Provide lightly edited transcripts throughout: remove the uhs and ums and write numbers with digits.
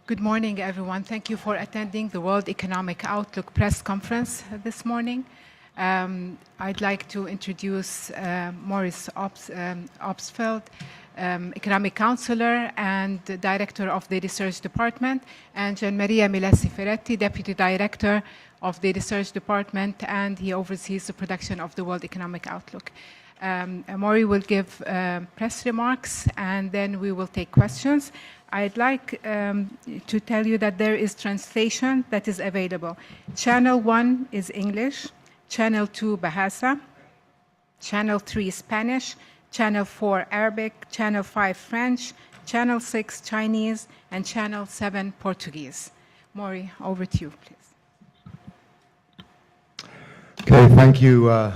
Good morning, everyone. Thank you for attending the World Economic Outlook press conference this morning. I'd like to introduce Maurice Obstfeld, Economic Counselor and Director of the Research Department, and Gian Maria Milesi Ferretti, Deputy Director of the Research Department, and he oversees the production of the World Economic Outlook. Maury will give press remarks, and then we will take questions. I'd like to tell you that there is translation that is available. Channel 1 is English, Channel 2 Bahasa, Channel 3 Spanish, Channel 4 Arabic, Channel 5 French, Channel 6 Chinese, and Channel 7 Portuguese. Maury, over to you, please. Okay, thank you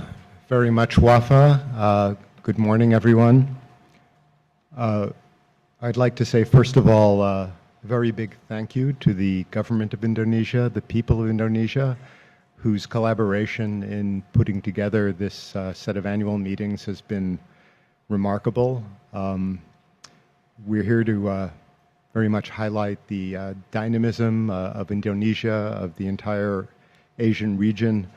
very much, Wafa. Good morning, everyone. I'd like to say, first of all, a very big thank you to the government of Indonesia, the people of Indonesia, whose collaboration in putting together this set of annual meetings has been remarkable. We're here to very much highlight the dynamism of Indonesia, of the entire Asian region,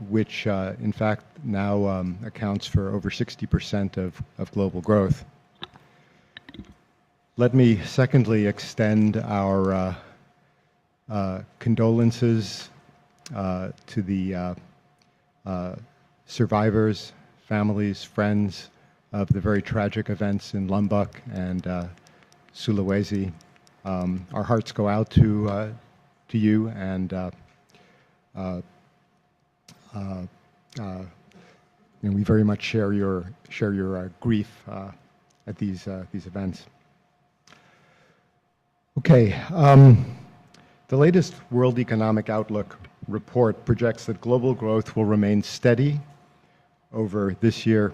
which in fact now accounts for over 60% of global growth. Let me secondly extend our condolences to the survivors, families, friends of the very tragic events in Lombok and Sulawesi. Our hearts go out to you, and we very much share your grief at these events. Okay, the latest World Economic Outlook report projects that global growth will remain steady over this year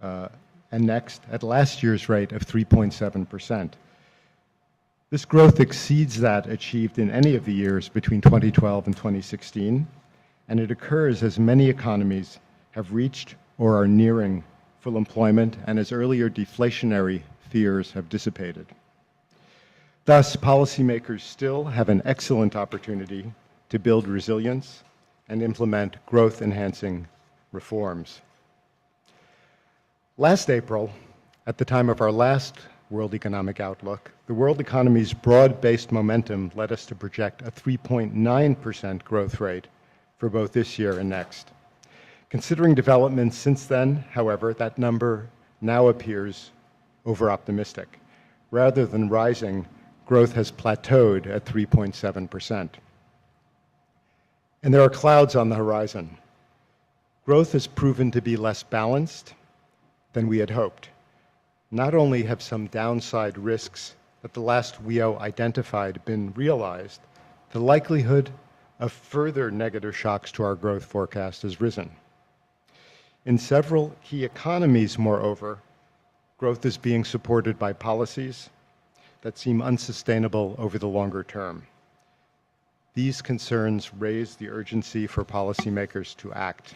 and next at last year's rate of 3.7%. This growth exceeds that achieved in any of the years between 2012 and 2016, and it occurs as many economies have reached or are nearing full employment and as earlier deflationary fears have dissipated. Thus, policymakers still have an excellent opportunity to build resilience and implement growth-enhancing reforms. Last April, at the time of our last World Economic Outlook, the world economy's broad-based momentum led us to project a 3.9% growth rate for both this year and next. Considering developments since then, however, that number now appears over-optimistic. Rather than rising, growth has plateaued at 3.7%. And there are clouds on the horizon. Growth has proven to be less balanced than we had hoped. Not only have some downside risks that the last WEO identified been realized, the likelihood of further negative shocks to our growth forecast has risen. In several key economies, moreover, growth is being supported by policies that seem unsustainable over the longer term. These concerns raise the urgency for policymakers to act.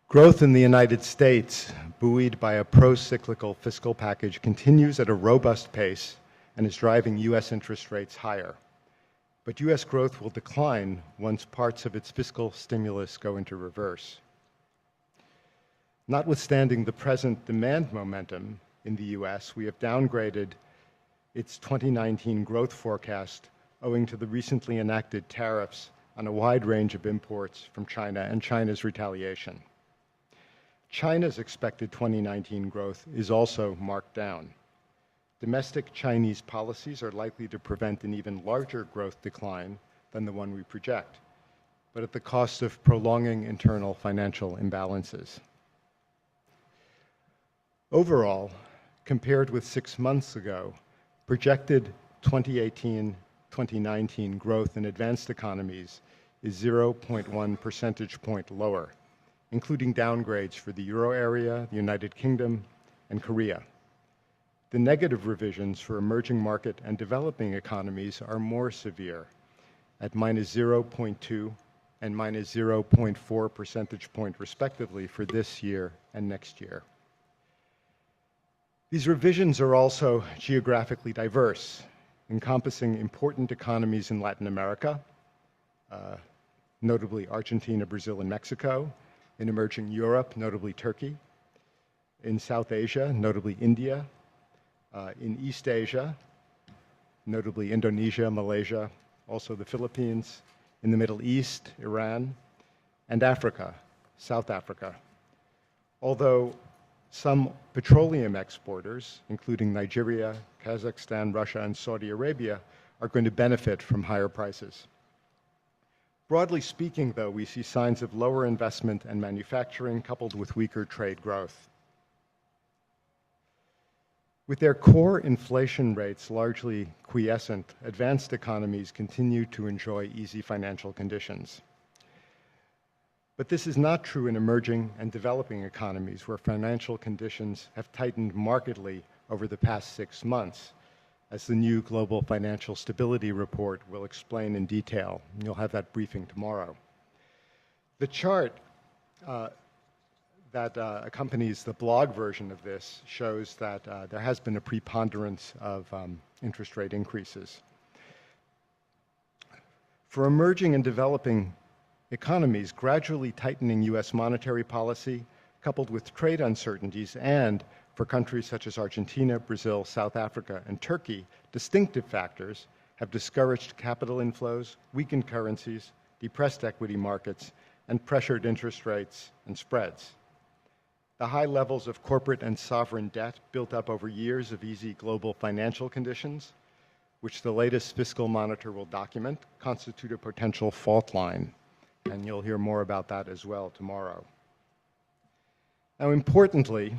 Growth in the United States, buoyed by a pro-cyclical fiscal package, continues at a robust pace and is driving U.S. interest rates higher. But U.S. growth will decline once parts of its fiscal stimulus go into reverse. Notwithstanding the present demand momentum in the U.S., we have downgraded its 2019 growth forecast owing to the recently enacted tariffs on a wide range of imports from China and China's retaliation. China's expected 2019 growth is also marked down. Domestic Chinese policies are likely to prevent an even larger growth decline than the one we project, but at the cost of prolonging internal financial imbalances. Overall, compared with 6 months ago, projected 2018-2019 growth in advanced economies is 0.1 percentage point lower, including downgrades for the Euro area, the United Kingdom, and Korea. The negative revisions for emerging market and developing economies are more severe, at minus 0.2 and minus 0.4 percentage point respectively for this year and next year. These revisions are also geographically diverse, encompassing important economies in Latin America, notably Argentina, Brazil, and Mexico, in emerging Europe, notably Turkey, in South Asia, notably India, in East Asia, notably Indonesia, Malaysia, also the Philippines, in the Middle East, Iran, and Africa, South Africa. Although some petroleum exporters, including Nigeria, Kazakhstan, Russia, and Saudi Arabia, are going to benefit from higher prices. Broadly speaking, though, we see signs of lower investment and manufacturing coupled with weaker trade growth. With their core inflation rates largely quiescent, advanced economies continue to enjoy easy financial conditions. But this is not true in emerging and developing economies where financial conditions have tightened markedly over the past 6 months, as the new Global Financial Stability Report will explain in detail. You'll have that briefing tomorrow. The chart that accompanies the blog version of this shows that there has been a preponderance of interest rate increases. For emerging and developing economies, gradually tightening U.S. monetary policy, coupled with trade uncertainties, and for countries such as Argentina, Brazil, South Africa, and Turkey, distinctive factors have discouraged capital inflows, weakened currencies, depressed equity markets, and pressured interest rates and spreads. The high levels of corporate and sovereign debt built up over years of easy global financial conditions, which the latest fiscal monitor will document, constitute a potential fault line. And you'll hear more about that as well tomorrow. Now, importantly,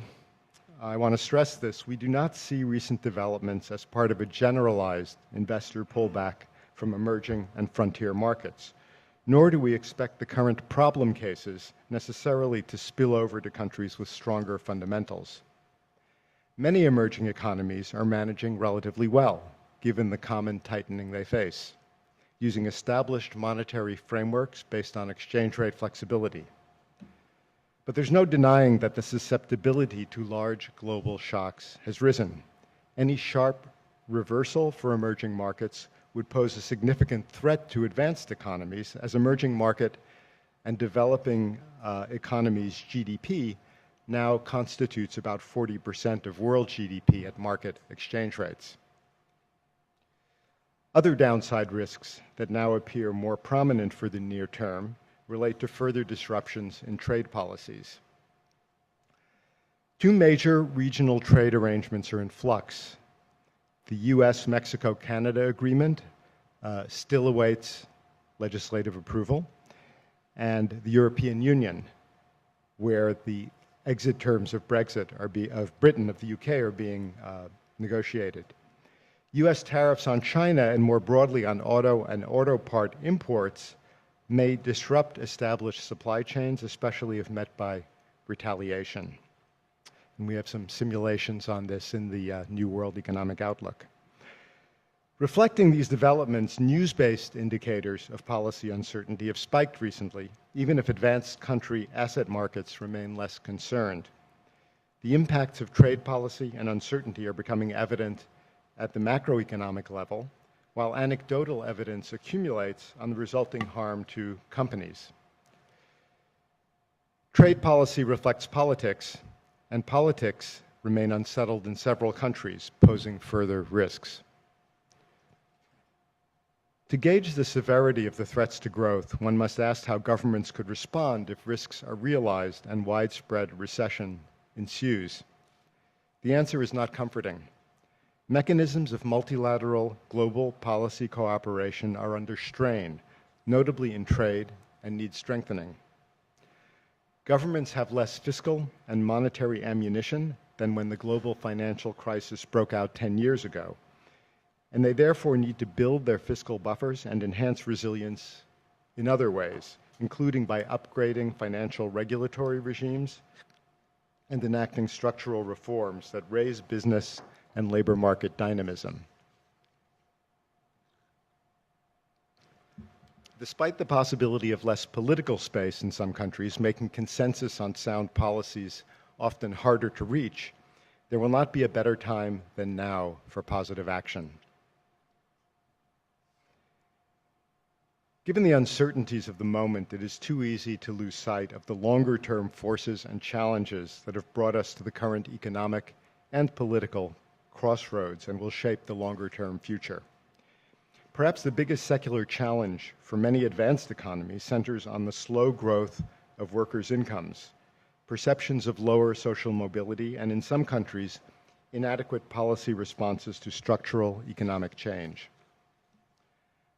I want to stress this, we do not see recent developments as part of a generalized investor pullback from emerging and frontier markets, nor do we expect the current problem cases necessarily to spill over to countries with stronger fundamentals. Many emerging economies are managing relatively well, given the common tightening they face, using established monetary frameworks based on exchange rate flexibility. But there's no denying that the susceptibility to large global shocks has risen. Any sharp reversal for emerging markets would pose a significant threat to advanced economies, as emerging market and developing economies' GDP now constitutes about 40% of world GDP at market exchange rates. Other downside risks that now appear more prominent for the near term relate to further disruptions in trade policies. Two major regional trade arrangements are in flux. The US-Mexico-Canada agreement still awaits legislative approval, and the European Union, where the exit terms of Brexit of Britain, of the UK, are being negotiated. US tariffs on China and more broadly on auto and auto part imports may disrupt established supply chains, especially if met by retaliation. And we have some simulations on this in the New World Economic Outlook. Reflecting these developments, news-based indicators of policy uncertainty have spiked recently, even if advanced country asset markets remain less concerned. The impacts of trade policy and uncertainty are becoming evident at the macroeconomic level, while anecdotal evidence accumulates on the resulting harm to companies. Trade policy reflects politics, and politics remain unsettled in several countries, posing further risks. To gauge the severity of the threats to growth, one must ask how governments could respond if risks are realized and widespread recession ensues. The answer is not comforting. Mechanisms of multilateral global policy cooperation are under strain, notably in trade, and need strengthening. Governments have less fiscal and monetary ammunition than when the global financial crisis broke out 10 years ago, and they therefore need to build their fiscal buffers and enhance resilience in other ways, including by upgrading financial regulatory regimes and enacting structural reforms that raise business and labor market dynamism. Despite the possibility of less political space in some countries, making consensus on sound policies often harder to reach, There will not be a better time than now for positive action. Given the uncertainties of the moment, it is too easy to lose sight of the longer-term forces and challenges that have brought us to the current economic and political crossroads and will shape the longer-term future. Perhaps the biggest secular challenge for many advanced economies centers on the slow growth of workers' incomes, perceptions of lower social mobility, and in some countries, inadequate policy responses to structural economic change.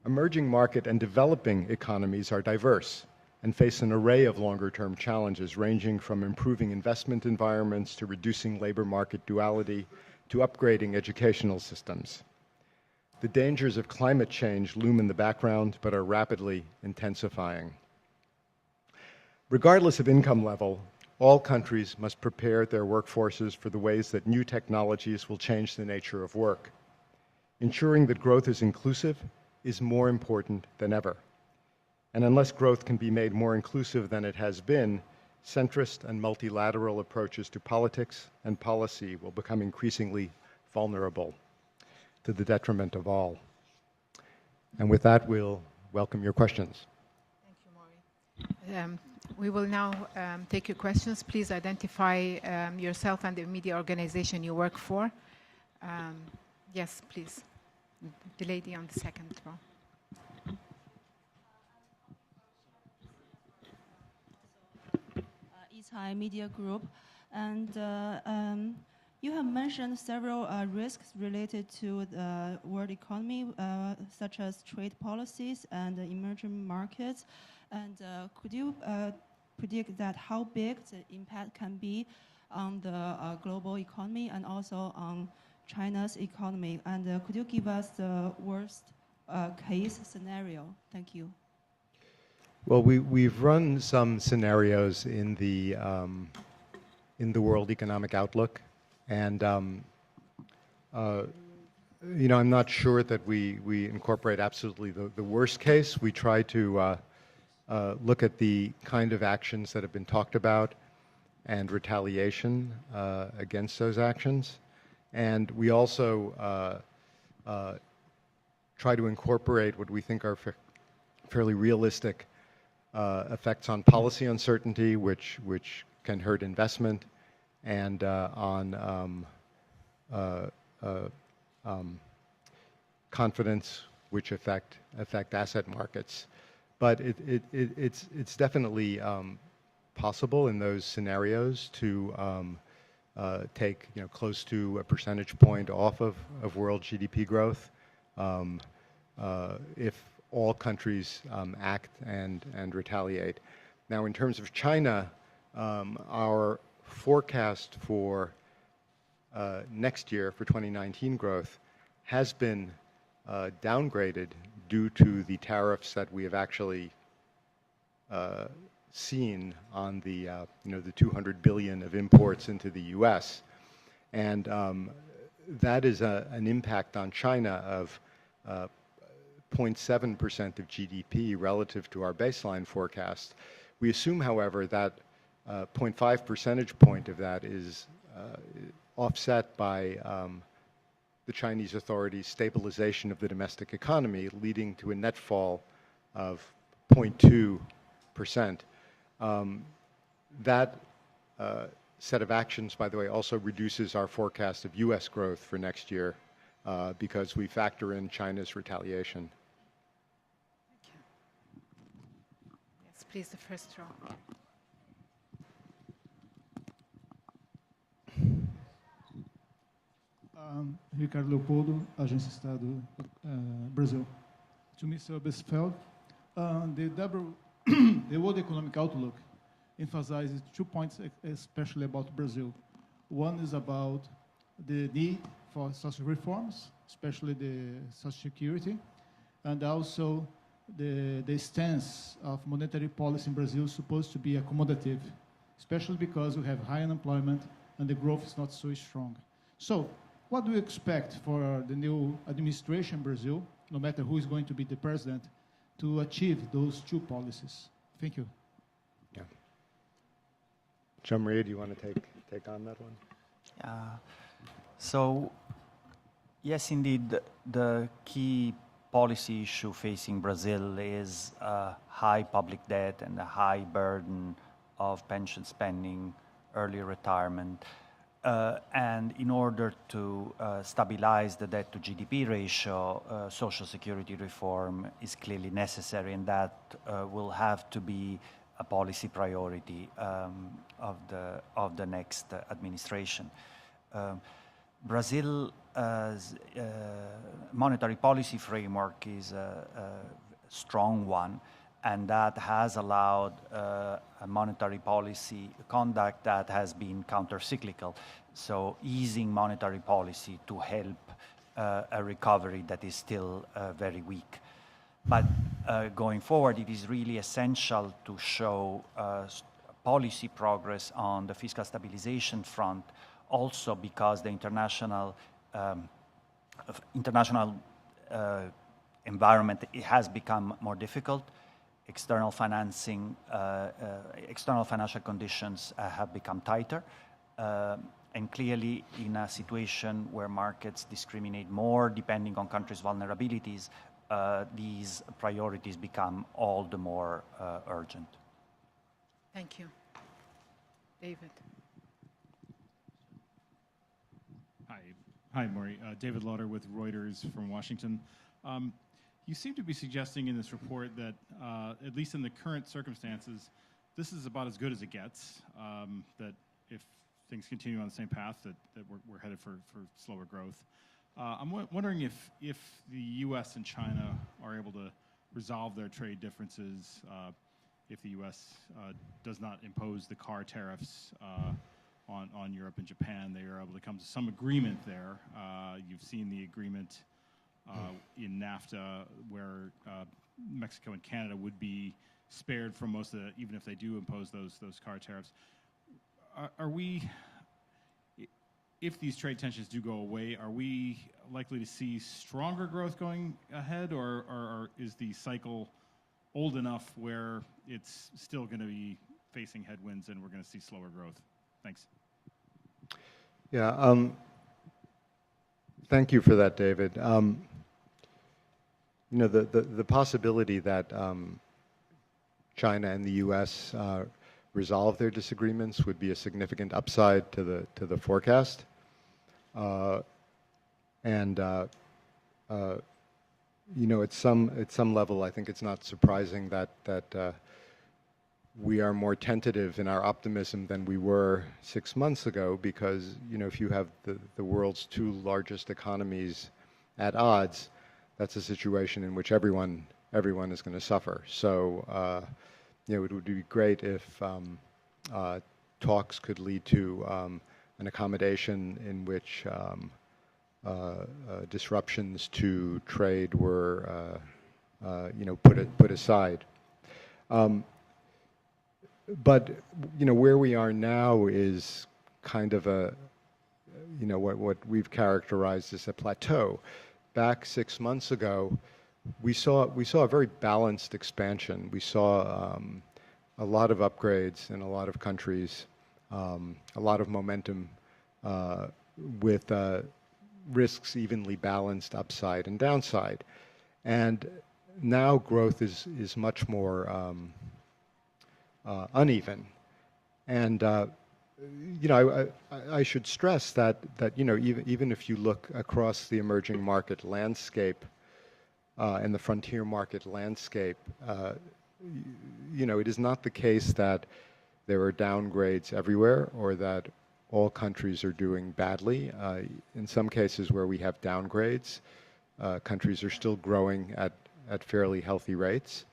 Emerging market and developing economies are diverse and face an array of longer-term challenges ranging from improving investment environments to reducing labor market duality to upgrading educational systems. The dangers of climate change loom in the background but are rapidly intensifying. Regardless of income level, all countries must prepare their workforces for the ways that new technologies will change the nature of work. Ensuring that growth is inclusive is more important than ever. And unless growth can be made more inclusive than it has been, centrist and multilateral approaches to politics and policy will become increasingly vulnerable to the detriment of all. And with that, we'll welcome your questions. Thank you, Maury. We will now take your questions. Please identify yourself and the media organization you work for. Yes, please. The lady on the second row. East High Media Group, and you have mentioned several risks related to the world economy, such as trade policies and emerging markets. And could you predict that how big the impact can be on the global economy and also on China's economy? And could you give us the worst case scenario? Thank you. Well, we've run some scenarios in the World Economic Outlook, and you know, I'm not sure that we incorporate absolutely the worst case. We try to look at the kind of actions that have been talked about and retaliation against those actions. And we also try to incorporate what we think are fairly realistic effects on policy uncertainty, which can hurt investment, and on confidence, which affect asset markets. But it's definitely possible in those scenarios to take close to a percentage point off of world GDP growth if all countries act and retaliate. Now, in terms of China, our forecast for next year, for 2019 growth, has been downgraded due to the tariffs that we have actually seen on the the 200 billion of imports into the U.S. And that is an impact on China of 0.7% of GDP relative to our baseline forecast. We assume, however, that 0.5 percentage point of that is offset by the Chinese authorities' stabilization of the domestic economy, leading to a net fall of 0.2%. That set of actions, by the way, also reduces our forecast of U.S. growth for next year because we factor in China's retaliation. Thank you. Yes, please, the first row. Ricardo Leopoldo, Agência Estado, Brazil. To Mr. Besfeld, the World Economic Outlook emphasizes 2 points, especially about Brazil. One is about the need for social reforms, especially the social security, and also the stance of monetary policy in Brazil is supposed to be accommodative, especially because we have high unemployment and the growth is not so strong. So, what do you expect for the new administration in Brazil, no matter who is going to be the president, to achieve those 2 policies? Thank you. Yeah. Jean-Marie, do you want to take on that one? So, yes, indeed, the key policy issue facing Brazil is high public debt and a high burden of pension spending, early retirement. And in order to stabilize the debt to GDP ratio, social security reform is clearly necessary, and that will have to be a policy priority of the next administration. Brazil's monetary policy framework is a strong one, and that has allowed a monetary policy conduct that has been counter-cyclical, so easing monetary policy to help a recovery that is still very weak. But going forward, it is really essential to show policy progress on the fiscal stabilization front, also because the international environment has become more difficult. External financing, external financial conditions have become tighter. And clearly, in a situation where markets discriminate more depending on countries' vulnerabilities, these priorities become all the more urgent. Thank you. David. Hi, Maury. David Lauder with Reuters from Washington. You seem to be suggesting in this report that, at least in the current circumstances, this is about as good as it gets, that if things continue on the same path, that we're headed for slower growth. I'm wondering if the U.S. and China are able to resolve their trade differences, if the U.S. does not impose the car tariffs on Europe and Japan, they are able to come to some agreement there. You've seen the agreement in NAFTA where Mexico and Canada would be spared from most of the, even if they do impose those car tariffs. Are we, if these trade tensions do go away, are we likely to see stronger growth going ahead, or is the cycle old enough where it's still going to be facing headwinds and we're going to see slower growth? Thanks. Yeah, thank you for that, David. You know, the possibility that China and the U.S. Resolve their disagreements would be a significant upside to the forecast. You know, at some level, I think it's not surprising that we are more tentative in our optimism than we were 6 months ago, because, you know, if you have the world's two largest economies at odds, that's a situation in which everyone is going to suffer. So, you know, it would be great if talks could lead to an accommodation in which disruptions to trade were, you know, put aside. But, you know, where we are now is kind of a, you know, what we've characterized as a plateau. Back 6 months ago, we saw a very balanced expansion. We saw a lot of upgrades in a lot of countries, a lot of momentum with risks evenly balanced upside and downside. And now growth is much more uneven. And you know, I should stress that you know, even if you look across the emerging market landscape and the frontier market landscape, you know, it is not the case that there are downgrades everywhere or that all countries are doing badly. In some cases where we have downgrades, countries are still growing at fairly healthy rates.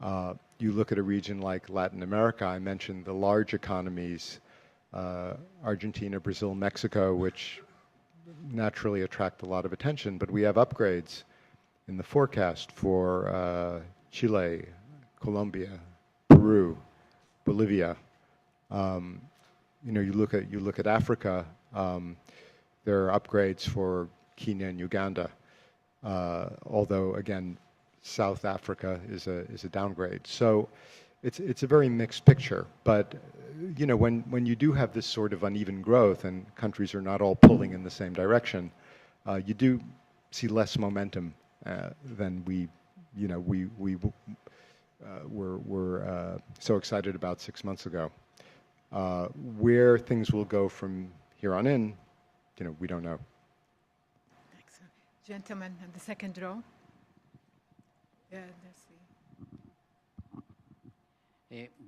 You look at a region like Latin America, I mentioned the large economies, Argentina, Brazil, Mexico, which naturally attract a lot of attention, but we have upgrades in the forecast for Chile, Colombia, Peru, Bolivia. You know, you look at Africa, there are upgrades for Kenya and Uganda, although again, South Africa is a downgrade. So it's a very mixed picture. But you know, when you do have this sort of uneven growth and countries are not all pulling in the same direction, you do see less momentum than we were so excited about 6 months ago. Where things will go from here on in, you know, we don't know. Excellent. Gentleman in the second row. Yeah,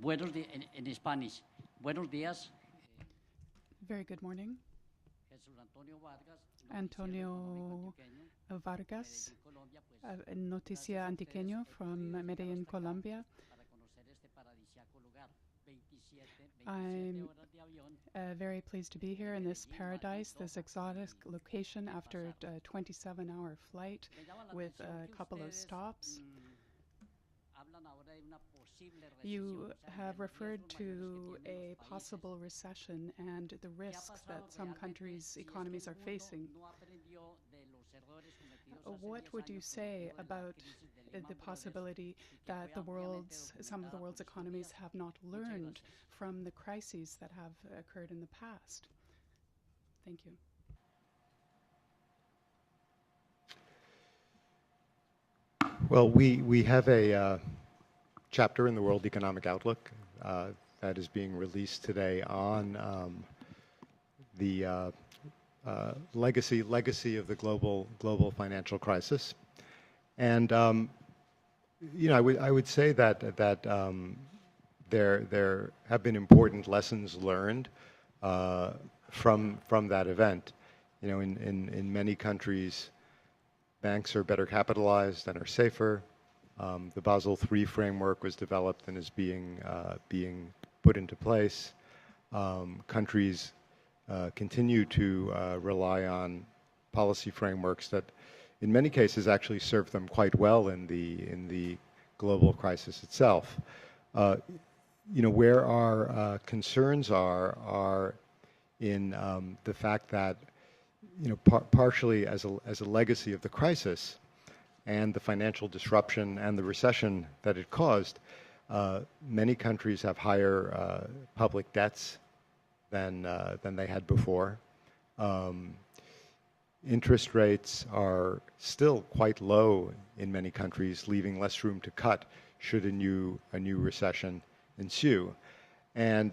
Buenos días, en Spanish. Buenos días. Very good morning. Jesús Antonio Vargas, Noticia Antiqueño from Medellín, Colombia. I'm very pleased to be here in this paradise, this exotic location after a 27-hour flight with a couple of stops. You have referred to a possible recession and the risks that some countries' economies are facing. What would you say about the possibility that some of the world's economies have not learned from the crises that have occurred in the past? Thank you. Well, we have a chapter in the World Economic Outlook that is being released today on the legacy of the global financial crisis, and you know, I would say that there have been important lessons learned from that event. You know, in many countries, banks are better capitalized and are safer. The Basel III framework was developed and is being put into place. Countries continue to rely on policy frameworks that, in many cases, actually serve them quite well in the global crisis itself. You know, where our concerns are in the fact that, you know, partially as a legacy of the crisis and the financial disruption and the recession that it caused, many countries have higher public debts than they had before. Interest rates are still quite low in many countries, leaving less room to cut should a new recession ensue. And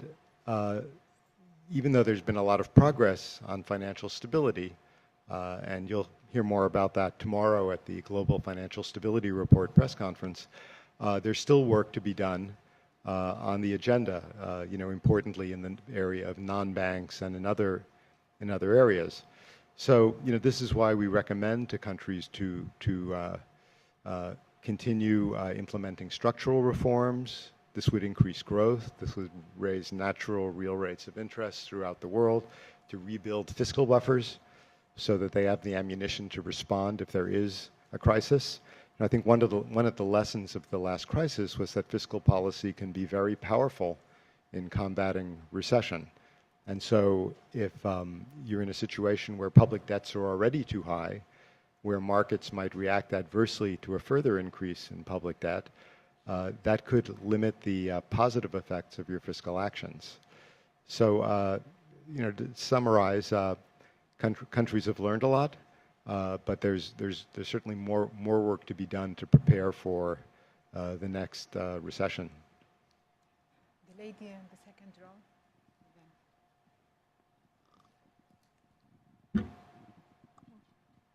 even though there's been a lot of progress on financial stability, and you'll hear more about that tomorrow at the Global Financial Stability Report press conference, there's still work to be done on the agenda, you know, importantly in the area of non-banks and in other areas. So, you know, this is why we recommend to countries to continue implementing structural reforms. This would increase growth. This would raise natural real rates of interest throughout the world, to rebuild fiscal buffers so that they have the ammunition to respond if there is a crisis. And I think one of the lessons of the last crisis was that fiscal policy can be very powerful in combating recession. And so if you're in a situation where public debts are already too high, where markets might react adversely to a further increase in public debt, that could limit the positive effects of your fiscal actions. So, you know, to summarize, countries have learned a lot, but there's certainly more work to be done to prepare for the next recession. The lady in the second row.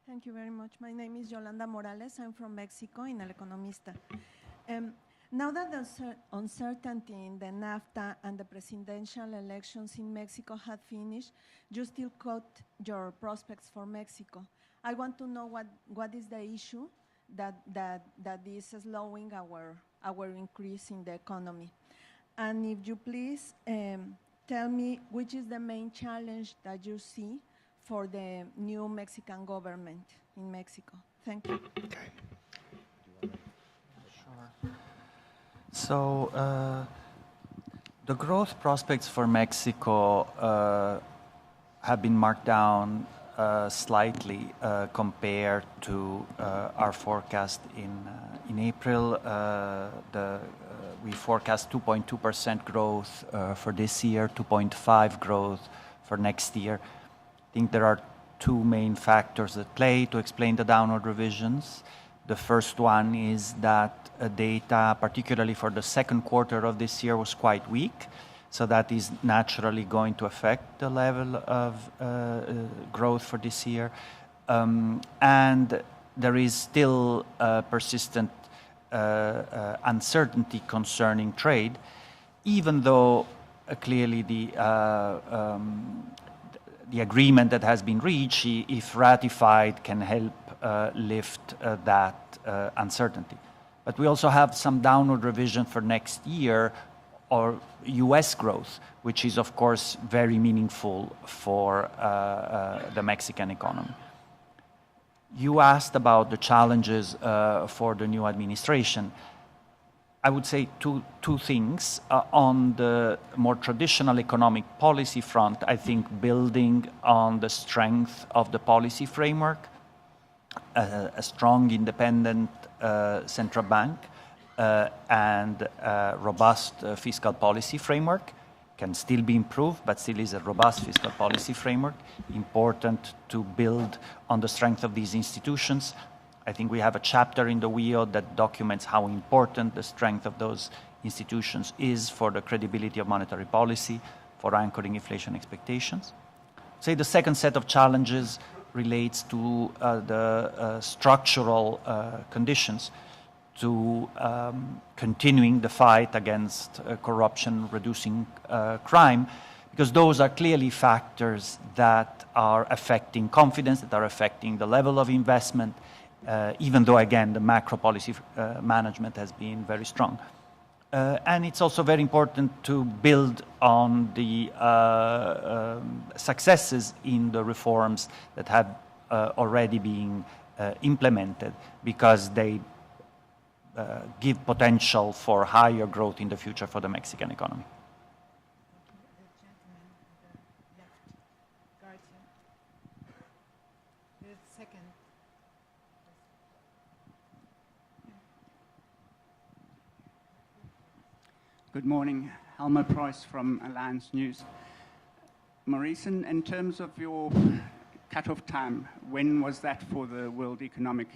Thank you very much. My name is Yolanda Morales. I'm from Mexico, in El Economista. Now that the uncertainty in the NAFTA and the presidential elections in Mexico had finished, you still quote your prospects for Mexico. I want to know what is the issue that is slowing our increase in the economy. And if you please tell me which is the main challenge that you see for the new Mexican government in Mexico. Thank you. Okay. Sure. So the growth prospects for Mexico have been marked down slightly compared to our forecast in April. we forecast 2.2% growth for this year, 2.5% growth for next year. I think there are two main factors at play to explain the downward revisions. The first one is that data, particularly for the second quarter of this year, was quite weak. So that is naturally going to affect the level of growth for this year. And there is still persistent uncertainty concerning trade, even though clearly the agreement that has been reached, if ratified, can help lift that uncertainty. But we also have some downward revision for next year, or US growth, which is of course very meaningful for the Mexican economy. You asked about the challenges for the new administration. I would say two things. On the more traditional economic policy front, I think building on the strength of the policy framework, a strong independent central bank, and a robust fiscal policy framework can still be improved, but still is a robust fiscal policy framework. Important to build on the strength of these institutions. I think we have a chapter in the WEO that documents how important the strength of those institutions is for the credibility of monetary policy, for anchoring inflation expectations. Say the second set of challenges relates to the structural conditions to continuing the fight against corruption, reducing crime, because those are clearly factors that are affecting confidence, that are affecting the level of investment, even though, again, the macro policy management has been very strong. And it's also very important to build on the successes in the reforms that have already been implemented, because they give potential for higher growth in the future for the Mexican economy. Good morning. Helmer Price from Alliance News. Maurice, in terms of your cutoff time, when was that for the World Economic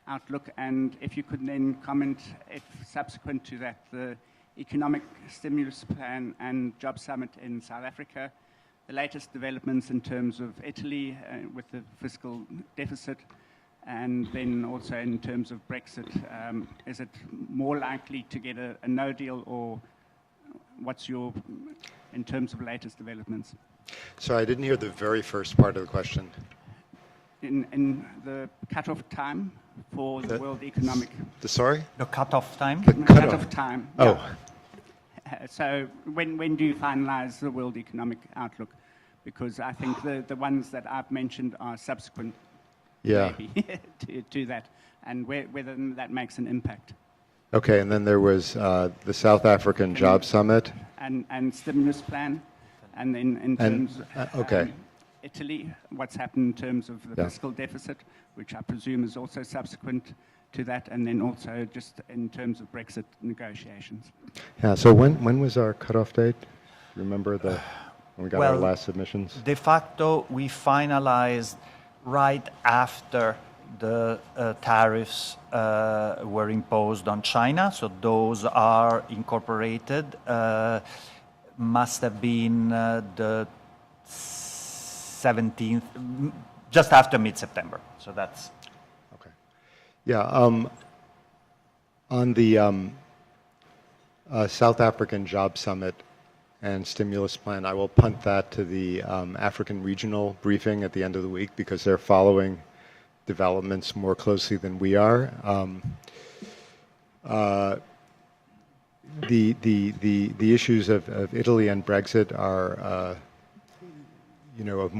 Outlook? And if you could then comment if subsequent to that, the Economic Stimulus Plan and Job Summit in South Africa, the latest developments in terms of Italy with the fiscal deficit, and then also in terms of Brexit, is it more likely to get a no deal, or what's your, in terms of latest developments? Sorry, I didn't hear the very first part of the question. In the cutoff time for the World Economic... Sorry? The cutoff time? The cutoff time. Oh. Yeah. So when do you finalize the World Economic Outlook? Because I think the ones that I've mentioned are subsequent maybe to that, and whether that makes an impact. Okay, and then there was the South African Job Summit. And stimulus plan, and then in terms of Italy, what's happened in terms of the fiscal deficit, which I presume is also subsequent to that, and then also just in terms of Brexit negotiations. Yeah, so when was our cutoff date? Do you remember when we got our last submissions? De facto, we finalized right after the tariffs were imposed on China, so those are incorporated. Must have been the 17th, just after mid-September. So that's... Okay. Yeah, on the South African Job Summit and stimulus plan, I will punt that to the African regional briefing at the end of the week, because they're following developments more closely than we are. The issues of Italy and Brexit are, of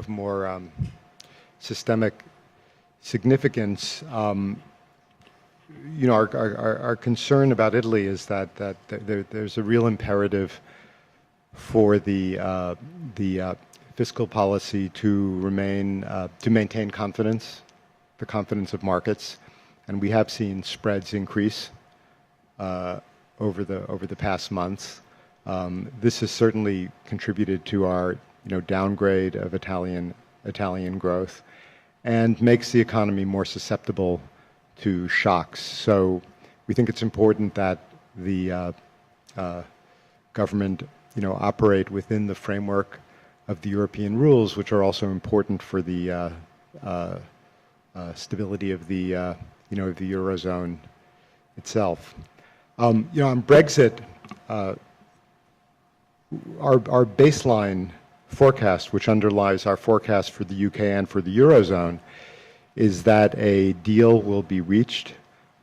more systemic significance. Our concern about Italy is that there's a real imperative for the fiscal policy to maintain confidence, the confidence of markets, and we have seen spreads increase over the past months. This has certainly contributed to our downgrade of Italian growth, and makes the economy more susceptible to shocks. So we think it's important that the government operate within the framework of the European rules, which are also important for the stability of the of the Eurozone itself. On Brexit, our baseline forecast, which underlies our forecast for the UK and for the Eurozone, is that a deal will be reached.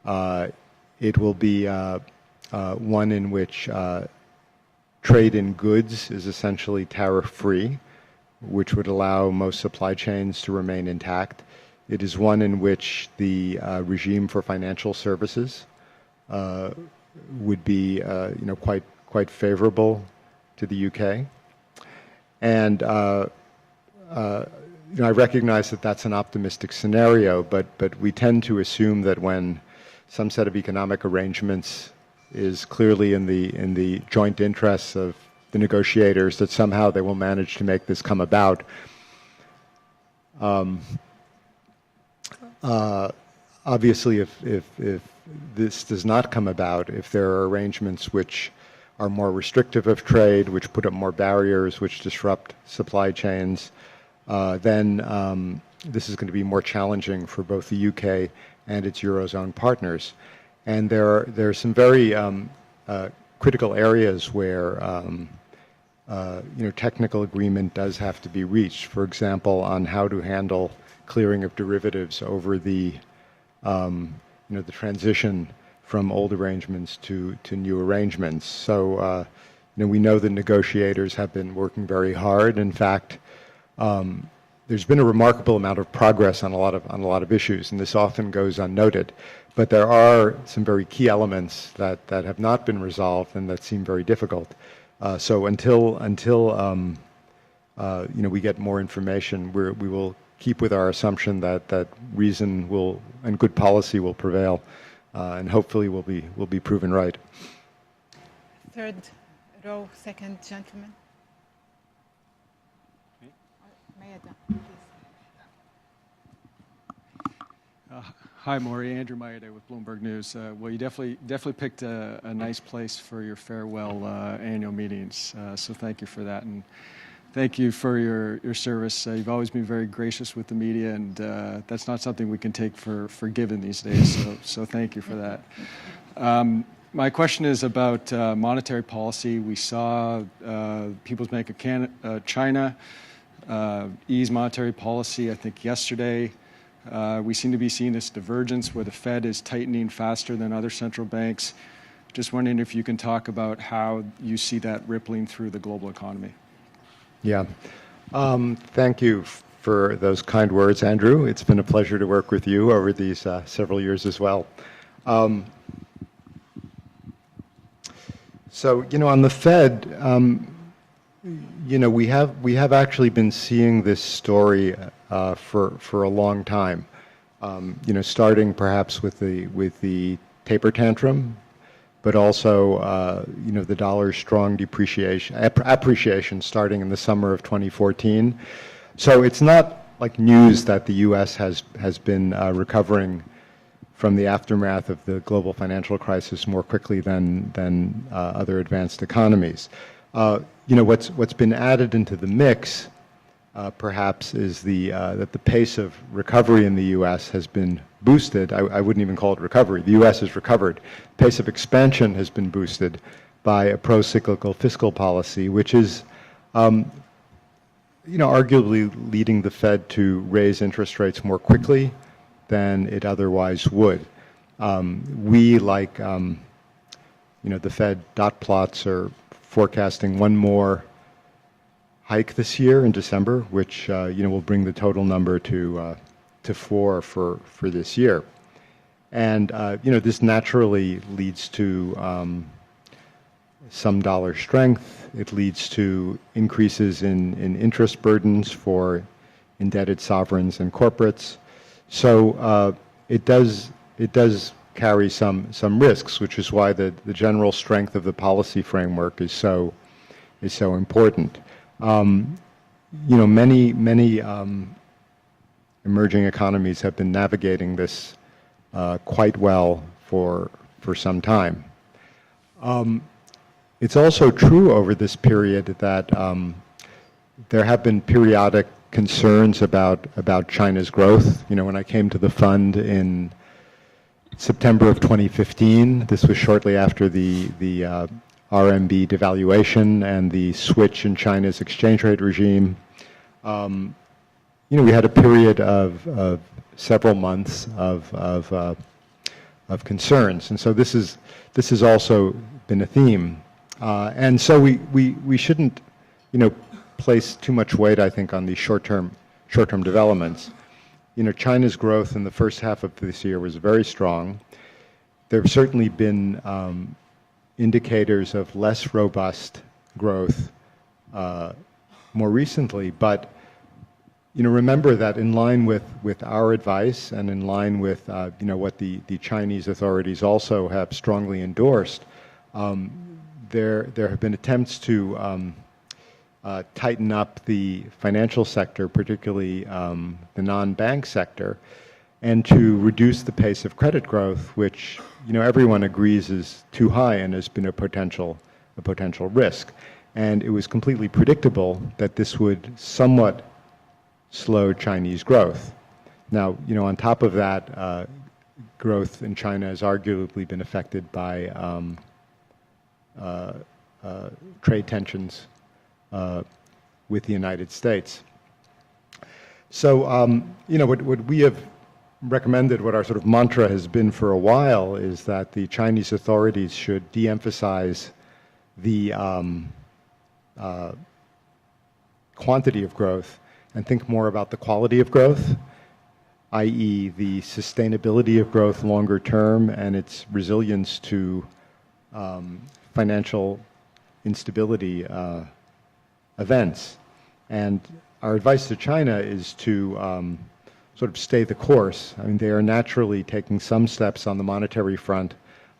It will be one in which trade in goods is essentially tariff-free, which would allow most supply chains to remain intact. It is one in which the regime for financial services would be quite favorable to the UK. And I recognize that that's an optimistic scenario, but we tend to assume that when some set of economic arrangements is clearly in the joint interests of the negotiators, that somehow they will manage to make this come about. Obviously, if this does not come about, if there are arrangements which are more restrictive of trade, which put up more barriers, which disrupt supply chains, then this is going to be more challenging for both the UK and its Eurozone partners. And there are some very critical areas where technical agreement does have to be reached. For example, on how to handle clearing of derivatives over the the transition from old arrangements to new arrangements. So we know the negotiators have been working very hard. In fact, there's been a remarkable amount of progress on a lot of issues, and this often goes unnoted. But there are some very key elements that have not been resolved and that seem very difficult. So until we get more information, we will keep with our assumption that reason will and good policy will prevail, and hopefully will be proven right. Third row, second gentleman. Mayada, please. Hi, Maury. Andrew Mayada with Bloomberg News. Well, you definitely picked a nice place for your farewell annual meetings, so thank you for that. And thank you for your service. You've always been very gracious with the media, and that's not something we can take for given these days, so thank you for that. My question is about monetary policy. We saw People's Bank of China ease monetary policy, I think, yesterday. We seem to be seeing this divergence where the Fed is tightening faster than other central banks. Just wondering if you can talk about how you see that rippling through the global economy. Yeah. Thank you for those kind words, Andrew. It's been a pleasure to work with you over these several years as well. So, on the Fed, we have actually been seeing this story for a long time. Starting perhaps with the taper tantrum, but also the dollar's strong appreciation starting in the summer of 2014. So it's not like news that the U.S. has been recovering from the aftermath of the global financial crisis more quickly than other advanced economies. What's been added into the mix, perhaps, is that the pace of recovery in the U.S. has been boosted. I wouldn't even call it recovery. The U.S. has recovered. Pace of expansion has been boosted by a pro-cyclical fiscal policy, which is, arguably leading the Fed to raise interest rates more quickly than it otherwise would. We, like, the Fed dot plots, are forecasting one more hike this year in December, which will bring the total number to 4 for this year. And this naturally leads to some dollar strength. It leads to increases in interest burdens for indebted sovereigns and corporates. So it does carry some risks, which is why the general strength of the policy framework is so important. Many emerging economies have been navigating this quite well for some time. It's also true over this period that there have been periodic concerns about China's growth. When I came to the fund in September of 2015, this was shortly after the RMB devaluation and the switch in China's exchange rate regime. We had a period of several months of concerns, and so this has also been a theme. And so we shouldn't, place too much weight, I think, on these short-term developments. China's growth in the first half of this year was very strong. There have certainly been indicators of less robust growth more recently, but remember that in line with our advice and in line with what the Chinese authorities also have strongly endorsed, there have been attempts to tighten up the financial sector, particularly the non-bank sector, and to reduce the pace of credit growth, which everyone agrees is too high and has been a potential risk. And it was completely predictable that this would somewhat slow Chinese growth. Now, on top of that, growth in China has arguably been affected by trade tensions with the United States. So, what we have recommended, what our sort of mantra has been for a while, is that the Chinese authorities should de-emphasize the quantity of growth and think more about the quality of growth, i.e. the sustainability of growth longer term and its resilience to financial instability events. And our advice to China is to sort of stay the course. I mean, they are naturally taking some steps on the monetary front,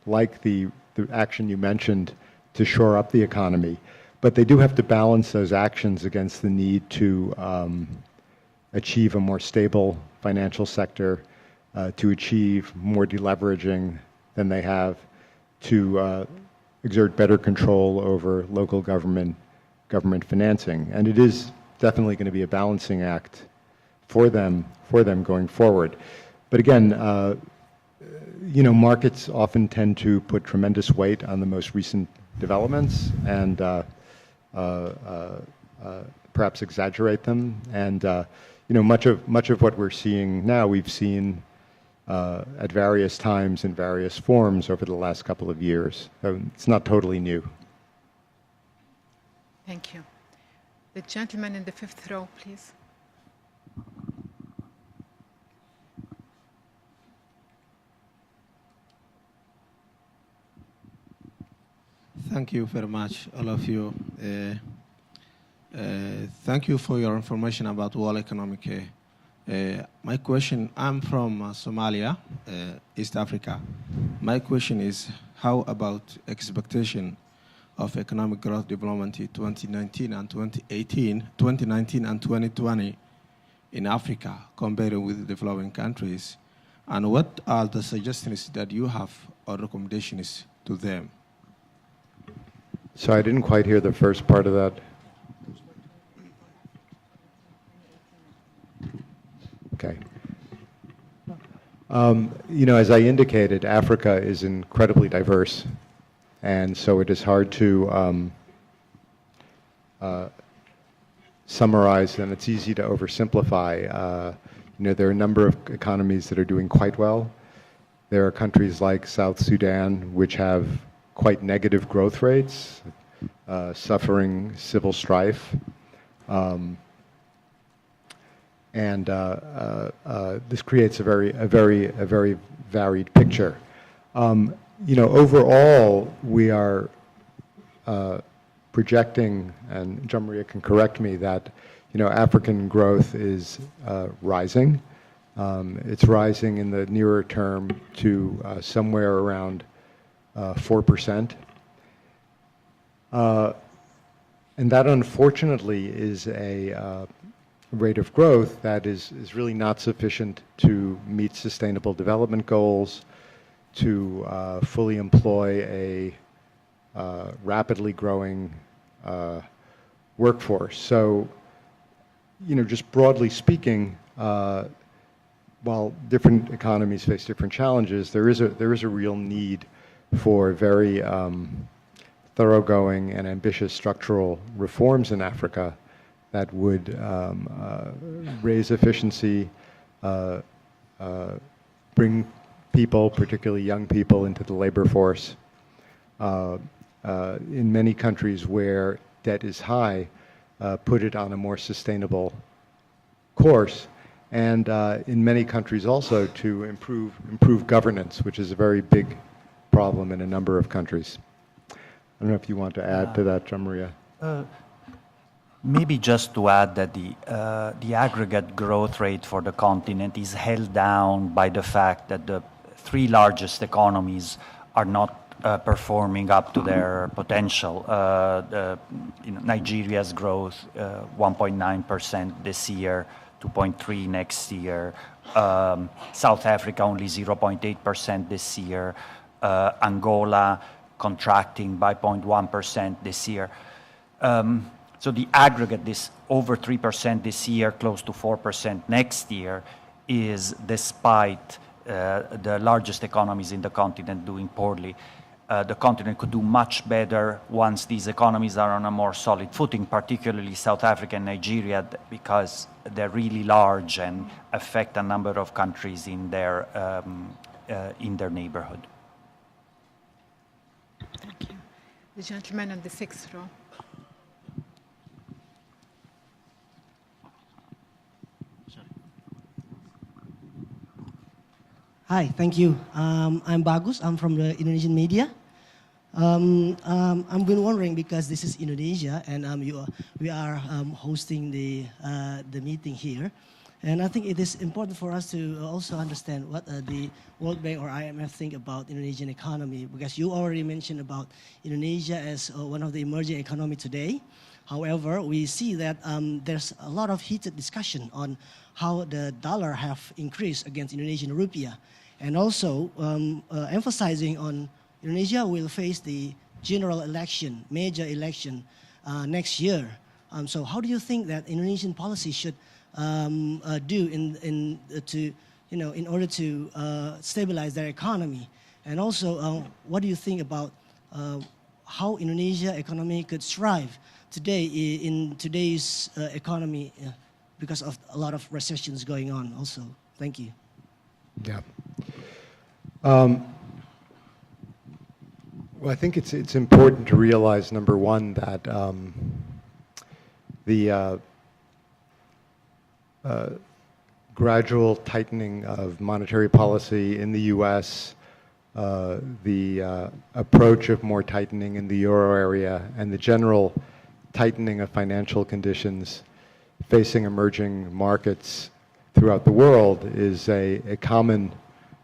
like the action you mentioned, to shore up the economy. But they do have to balance those actions against the need to achieve a more stable financial sector, to achieve more deleveraging than they have, to exert better control over local government financing. And it is definitely going to be a balancing act for them going forward. But again, markets often tend to put tremendous weight on the most recent developments and perhaps exaggerate them. And much of what we're seeing now, we've seen at various times in various forms over the last couple of years. So it's not totally new. Thank you. The gentleman in the fifth row, please. Thank you very much, all of you. Thank you for your information about World Economic. My question, I'm from Somalia, East Africa. My question is, how about expectation of economic growth development in 2019 and 2020 in Africa compared with developing countries? And what are the suggestions that you have or recommendations to them? So I didn't quite hear the first part of that. Okay. As I indicated, Africa is incredibly diverse, and so it is hard to summarize, and it's easy to oversimplify. There are a number of economies that are doing quite well. There are countries like South Sudan, which have quite negative growth rates, suffering civil strife. And this creates a very varied picture. Overall, we are projecting, and John Maria can correct me, that African growth is rising. It's rising in the nearer term to somewhere around 4%. And that, unfortunately, is a rate of growth that is really not sufficient to meet sustainable development goals, to fully employ a rapidly growing workforce. So, just broadly speaking, while different economies face different challenges, there is a real need for very thoroughgoing and ambitious structural reforms in Africa that would raise efficiency, bring people, particularly young people, into the labor force. In many countries where debt is high, put it on a more sustainable course, and in many countries also to improve governance, which is a very big problem in a number of countries. I don't know if you want to add to that, Maria. Maybe just to add that the aggregate growth rate for the continent is held down by the fact that the three largest economies are not performing up to their potential. Nigeria's growth, 1.9% this year, 2.3% next year. South Africa only 0.8% this year. Angola contracting by 0.1% this year. So the aggregate, this over 3% this year, close to 4% next year, is despite the largest economies in the continent doing poorly. The continent could do much better once these economies are on a more solid footing, particularly South Africa and Nigeria, because they're really large and affect a number of countries in their neighborhood. Thank you. The gentleman on the sixth row. Hi, thank you. I'm Bagus. I'm from the Indonesian media. I've been wondering, because this is Indonesia and we are hosting the meeting here, and I think it is important for us to also understand what the World Bank or IMF think about Indonesian economy, because you already mentioned about Indonesia as one of the emerging economy today. However, we see that there's a lot of heated discussion on how the dollar have increased against Indonesian rupiah, and also emphasizing on Indonesia will face the general election, major election next year. So how do you think that Indonesian policy should do in order to stabilize their economy? And also, what do you think about how Indonesia economy could thrive today in today's economy because of a lot of recessions going on also? Thank you. Yeah. Well, I think it's important to realize, number one, that the gradual tightening of monetary policy in the U.S., the approach of more tightening in the euro area, and the general tightening of financial conditions facing emerging markets throughout the world is a common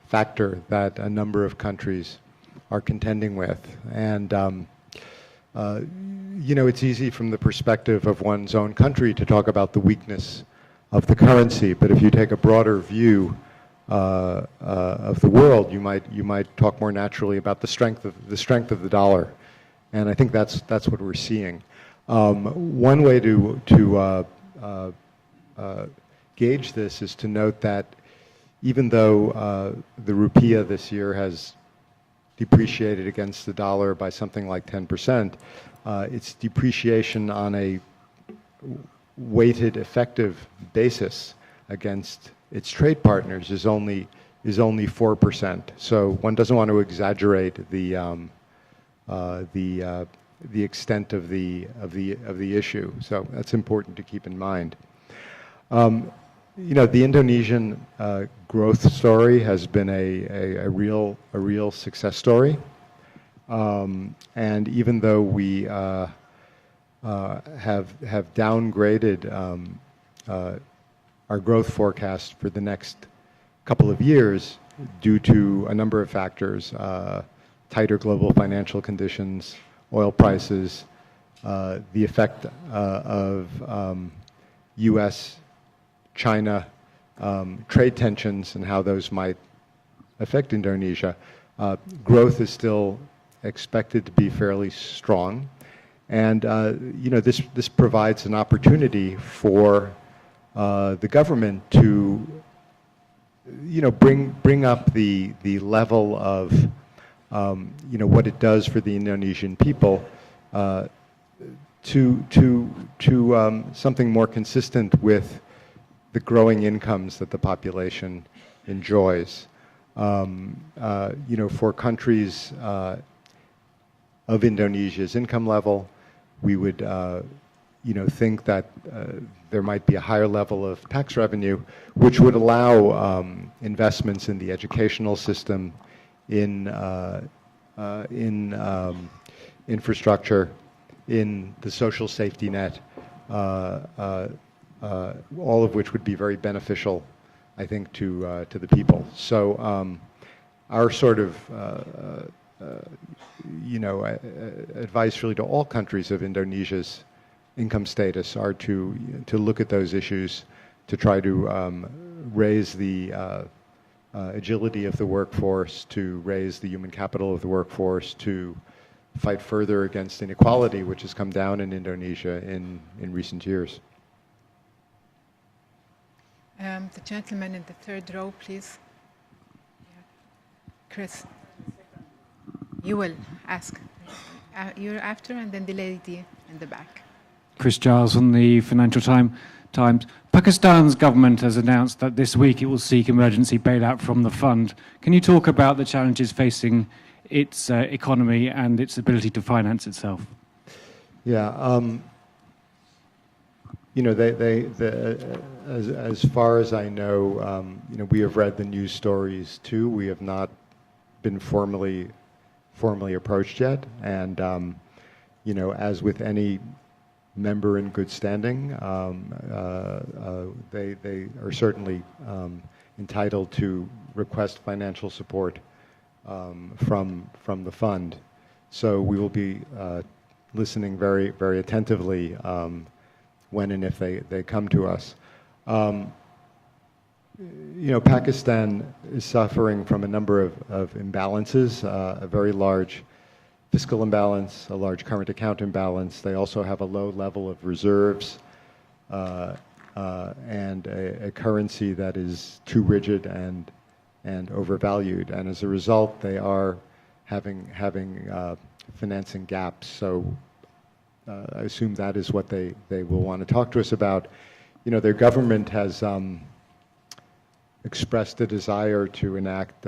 factor that a number of countries are contending with. And, it's easy from the perspective of one's own country to talk about the weakness of the currency, but if you take a broader view of the world, you might talk more naturally about the strength of the dollar. And I think that's what we're seeing. One way to gauge this is to note that even though the rupiah this year has depreciated against the dollar by something like 10%, its depreciation on a weighted effective basis against its trade partners is only 4%. So one doesn't want to exaggerate the extent of the issue. So that's important to keep in mind. The Indonesian growth story has been a real success story, and even though we have downgraded our growth forecast for the next couple of years due to a number of factors, tighter global financial conditions, oil prices, the effect of U.S.-China trade tensions and how those might affect Indonesia. Growth is still expected to be fairly strong. And this provides an opportunity for the government to bring up the level of what it does for the Indonesian people to something more consistent with the growing incomes that the population enjoys. For countries of Indonesia's income level, we would think that there might be a higher level of tax revenue, which would allow investments in the educational system, in infrastructure, in the social safety net, all of which would be very beneficial, I think, to the people. So our sort of advice really to all countries of Indonesia's income status are to look at those issues, to try to raise the agility of the workforce, to raise the human capital of the workforce, to fight further against inequality, which has come down in Indonesia in recent years. The gentleman in the third row, please. Chris, you will ask. You're after, and then the lady in the back. Chris Giles from the Financial Times. Pakistan's government has announced that this week it will seek emergency bailout from the fund. Can you talk about the challenges facing its economy and its ability to finance itself? Yeah, as far as I know, we have read the news stories too. We have not been formally approached yet, and as with any member in good standing, they are certainly entitled to request financial support from the fund. So we will be listening very, very attentively when and if they come to us. Pakistan is suffering from a number of imbalances, a very large fiscal imbalance, a large current account imbalance. They also have a low level of reserves and a currency that is too rigid and overvalued. And as a result, they are having financing gaps. So I assume that is what they will want to talk to us about. Their government has expressed a desire to enact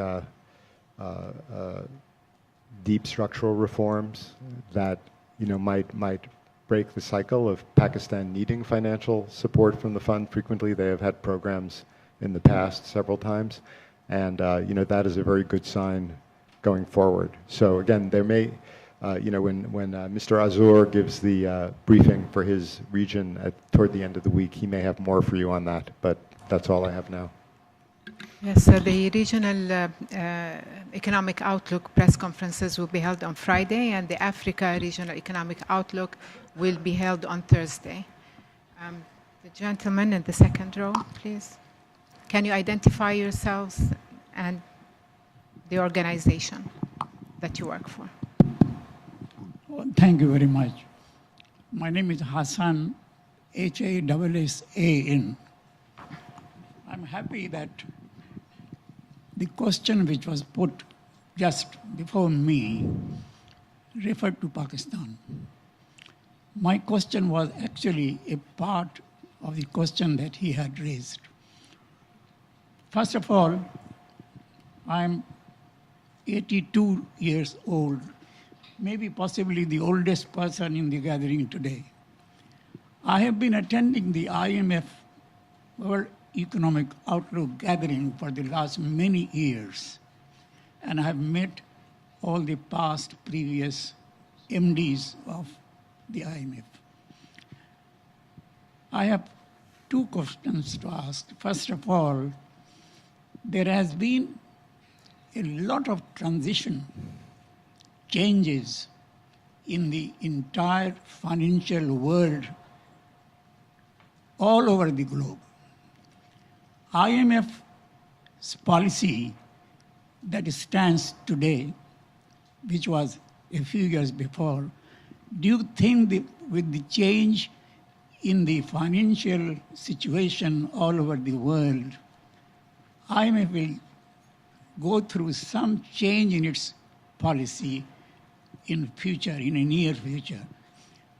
deep structural reforms that might break the cycle of Pakistan needing financial support from the fund. Frequently, they have had programs in the past several times, and that is a very good sign going forward. So again, there may, when Mr. Azur gives the briefing for his region toward the end of the week, he may have more for you on that. But that's all I have now. Yes, the regional economic outlook press conferences will be held on Friday, and the Africa Regional Economic Outlook will be held on Thursday. The gentleman in the second row, please. Can you identify yourselves and the organization that you work for? Thank you very much. My name is Hassan, Hassan. I'm happy that the question which was put just before me referred to Pakistan. My question was actually a part of the question that he had raised. First of all, I'm 82 years old, maybe possibly the oldest person in the gathering today. I have been attending the IMF World Economic Outlook gathering for the last many years, and I have met all the past previous MDs of the IMF. I have two questions to ask. First of all, there has been a lot of transition, changes in the entire financial world all over the globe. IMF's policy that stands today, which was a few years before, do you think with the change in the financial situation all over the world, IMF will go through some change in its policy in future, in a near future?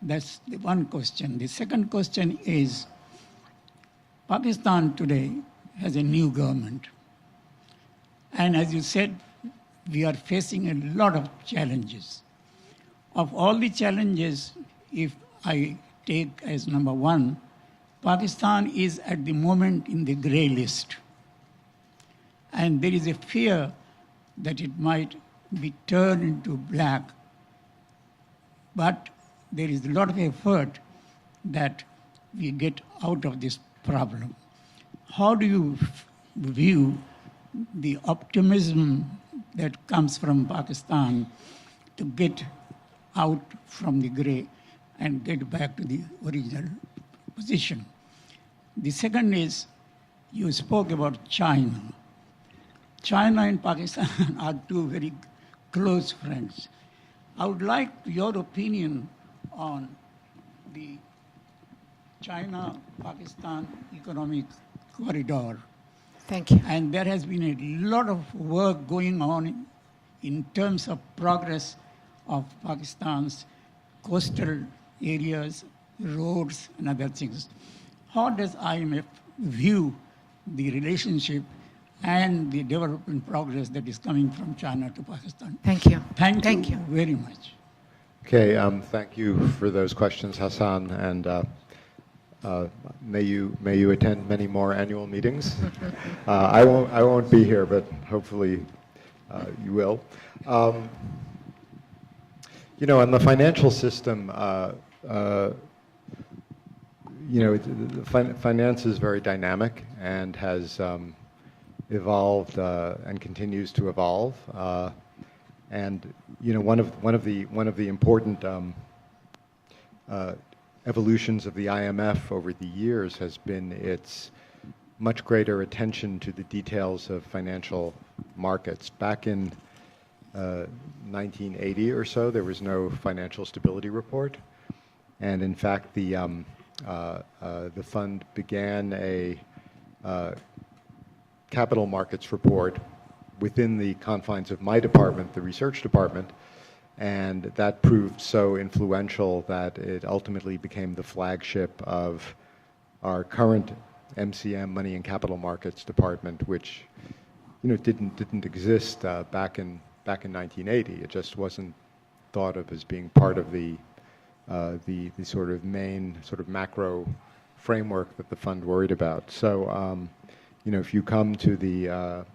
That's the one question. The second question is, Pakistan today has a new government. And as you said, we are facing a lot of challenges. Of all the challenges, if I take as number one, Pakistan is at the moment in the gray list. And there is a fear that it might be turned into black. But there is a lot of effort that we get out of this problem. How do you view the optimism that comes from Pakistan to get out from the gray and get back to the original position? The second is, you spoke about China. China and Pakistan are two very close friends. I would like your opinion on the China-Pakistan economic corridor. Thank you. And there has been a lot of work going on in terms of progress of Pakistan's coastal areas, roads, and other things. How does IMF view the relationship and the development progress that is coming from China to Pakistan? Thank you. Thank you very much. Okay, thank you for those questions, Hassan, and may you attend many more annual meetings. I won't be here, but hopefully you will. You know, in the financial system, you know, finance is very dynamic and has evolved and continues to evolve. And you know, one of the important evolutions of the IMF over the years has been its much greater attention to the details of financial markets. Back in 1980 or so, there was no financial stability report, and in fact, the fund began a capital markets report within the confines of my department, the research department, and that proved so influential that it ultimately became the flagship of our current MCM, Money and Capital Markets Department, which, you know, didn't exist back in 1980. It just wasn't thought of as being part of the sort of main sort of macro framework that the fund worried about. So, you know, if you come to the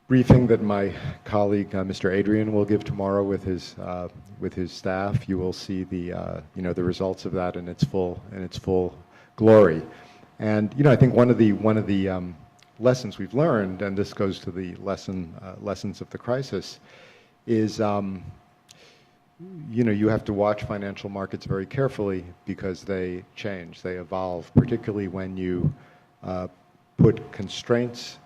briefing that my colleague Mr. Adrian will give tomorrow with his staff, you will see the you know, the results of that in its full glory. And you know, I think one of the lessons we've learned, and this goes to the lessons of the crisis, is you know, you have to watch financial markets very carefully because they change, they evolve, particularly when you put constraints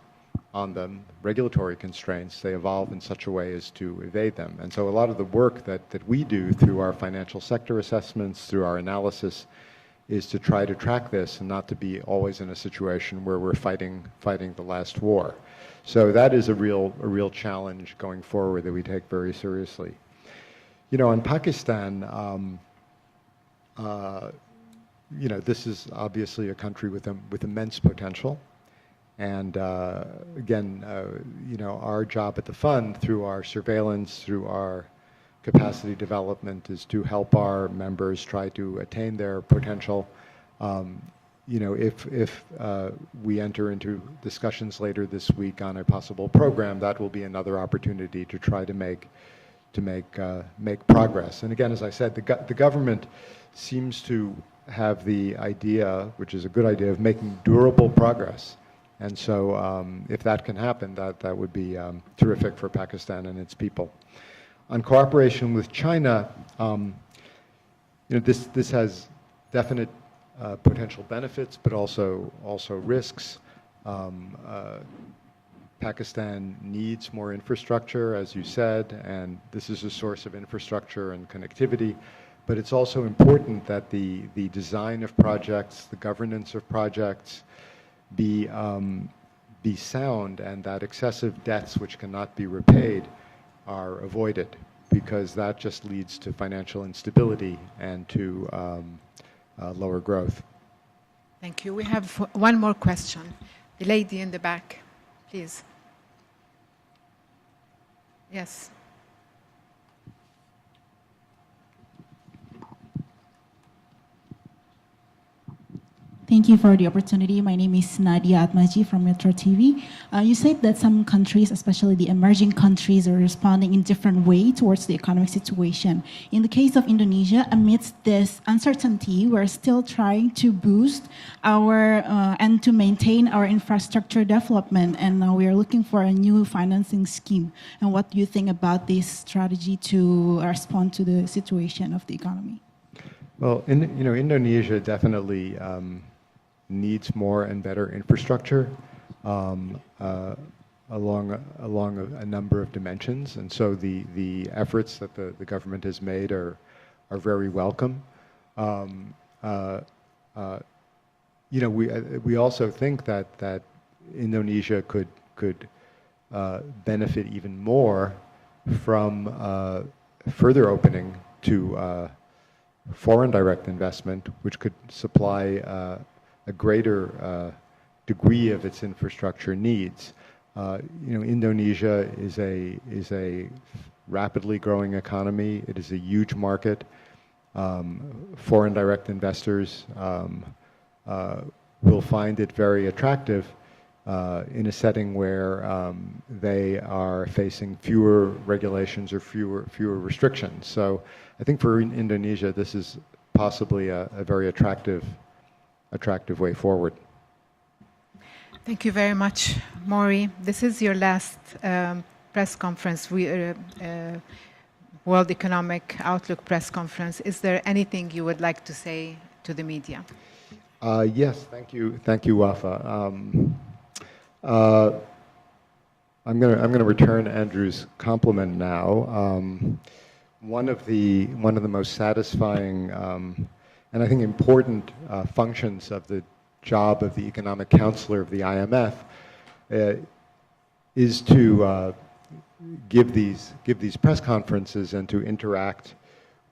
on them, regulatory constraints. They evolve in such a way as to evade them. And so a lot of the work that we do through our financial sector assessments, through our analysis, is to try to track this and not to be always in a situation where we're fighting the last war. So that is a real challenge going forward that we take very seriously. You know, in Pakistan, you know, this is obviously a country with immense potential. And again, you know, our job at the fund, through our surveillance, through our capacity development, is to help our members try to attain their potential. You know, if we enter into discussions later this week on a possible program, that will be another opportunity to try to make progress. And again, as I said, the government seems to have the idea, which is a good idea, of making durable progress. And so if that can happen, that would be terrific for Pakistan and its people. On cooperation with China, this has definite potential benefits, but also risks. Pakistan needs more infrastructure, as you said, and this is a source of infrastructure and connectivity. But it's also important that the design of projects, the governance of projects, be sound, and that excessive debts which cannot be repaid are avoided, because that just leads to financial instability and to lower growth. Thank you. We have one more question. The lady in the back, please. Yes. Thank you for the opportunity. My name is Nadia Atmaji from Metro TV. You said that some countries, especially the emerging countries, are responding in different way towards the economic situation. In the case of Indonesia, amidst this uncertainty, we're still trying to boost our and to maintain our infrastructure development, and now we are looking for a new financing scheme. And what do you think about this strategy to respond to the situation of the economy? Well, Indonesia definitely needs more and better infrastructure along a number of dimensions, and so the efforts that the government has made are very welcome. We also think that Indonesia could benefit even more from further opening to foreign direct investment, which could supply a greater degree of its infrastructure needs. Indonesia is a rapidly growing economy. It is a huge market. Foreign direct investors will find it very attractive in a setting where they are facing fewer regulations or fewer restrictions. So I think for Indonesia, this is possibly a very attractive way forward. Thank you very much, Maury. This is your last press conference, World Economic Outlook press conference. Is there anything you would like to say to the media? Yes, thank you, Wafa. I'm going to return Andrew's compliment now. One of the most satisfying and I think important functions of the job of the economic counselor of the IMF is to give these press conferences and to interact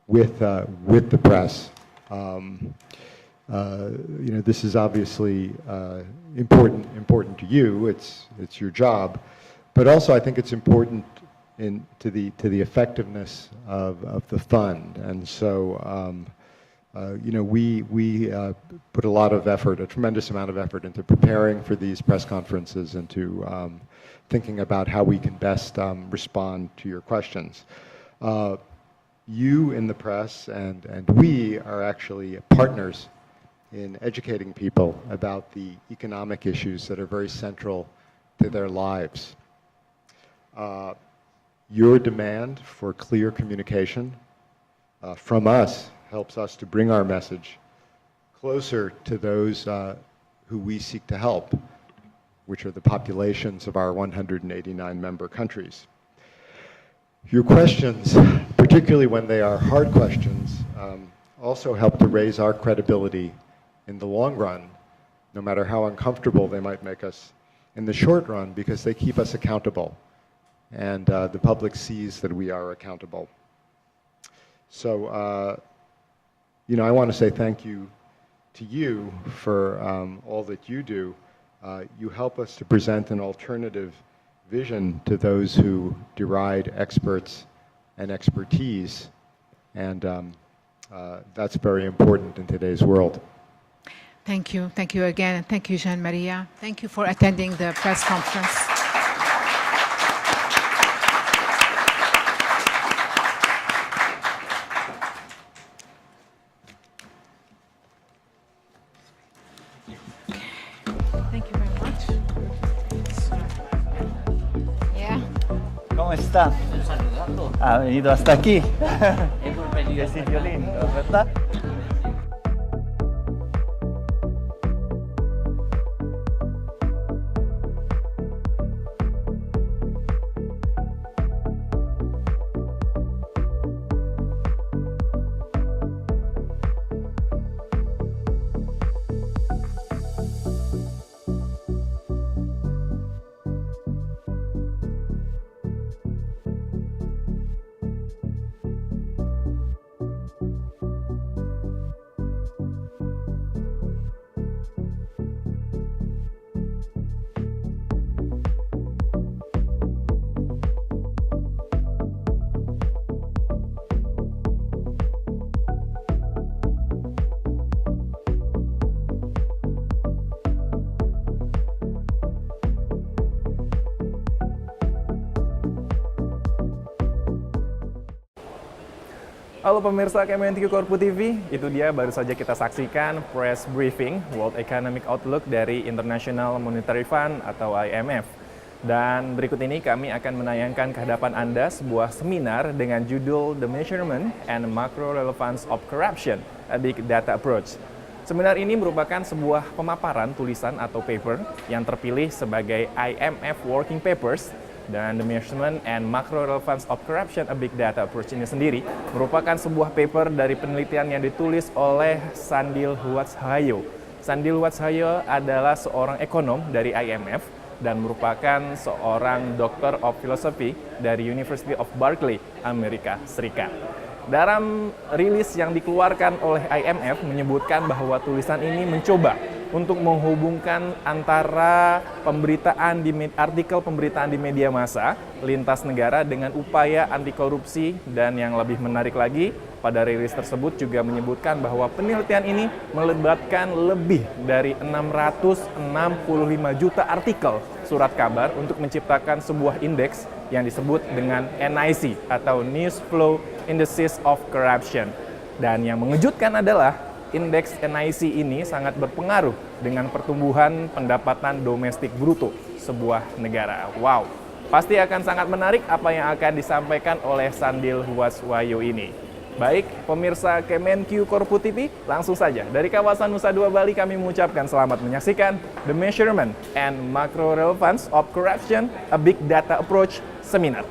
with the press. This is obviously important to you. It's your job, but also I think it's important to the effectiveness of the fund. And so we put a lot of effort, a tremendous amount of effort, into preparing for these press conferences and to thinking about how we can best respond to your questions. You in the press and we are actually partners in educating people about the economic issues that are very central to their lives. Your demand for clear communication from us helps us to bring our message closer to those who we seek to help, which are the populations of our 189 member countries. Your questions, particularly when they are hard questions, also help to raise our credibility in the long run, no matter how uncomfortable they might make us in the short run, because they keep us accountable, and the public sees that we are accountable. So, I want to say thank you to you for all that you do. You help us to present an alternative vision to those who deride experts and expertise, and that's very important in today's world. Thank you. Thank you again, and thank you, Jean-Maria. Thank you for attending the press conference. Thank you very much. ¿Cómo está? Ha venido hasta aquí. Que sí, violín, ¿verdad? Halo pemirsa Kemenkeu Corpu TV, itu dia baru saja kita saksikan press briefing World Economic Outlook dari International Monetary Fund atau IMF. Dan berikut ini kami akan menayangkan ke hadapan Anda sebuah seminar dengan judul The Measurement and Macro Relevance of Corruption, a Big Data Approach. Seminar ini merupakan sebuah pemaparan tulisan atau paper yang terpilih sebagai IMF Working Papers. Dan The Measurement and Macro Relevance of Corruption, a Big Data Approach ini sendiri merupakan sebuah paper dari penelitian yang ditulis oleh Sandil Huatshayo. Sandil Huatshayo adalah seorang ekonom dari IMF dan merupakan seorang Doctor of Philosophy dari University of Berkeley, Amerika Serikat. Dalam rilis yang dikeluarkan oleh IMF menyebutkan bahwa tulisan ini mencoba untuk menghubungkan antara artikel pemberitaan di media massa lintas negara dengan upaya anti korupsi, dan yang lebih menarik lagi pada rilis tersebut juga menyebutkan bahwa penelitian ini melibatkan lebih dari 665 juta artikel surat kabar untuk menciptakan sebuah indeks yang disebut dengan NIC atau News Flow Indices of Corruption. Dan yang mengejutkan adalah indeks NIC ini sangat berpengaruh dengan pertumbuhan pendapatan domestik bruto sebuah negara. Wow, pasti akan sangat menarik apa yang akan disampaikan oleh Sandil Huatshayo ini. Baik, pemirsa Kemenkeu Corpu TV, langsung saja dari kawasan Nusa Dua Bali kami mengucapkan selamat menyaksikan The Measurement and Macro Relevance of Corruption, a Big Data Approach Seminar.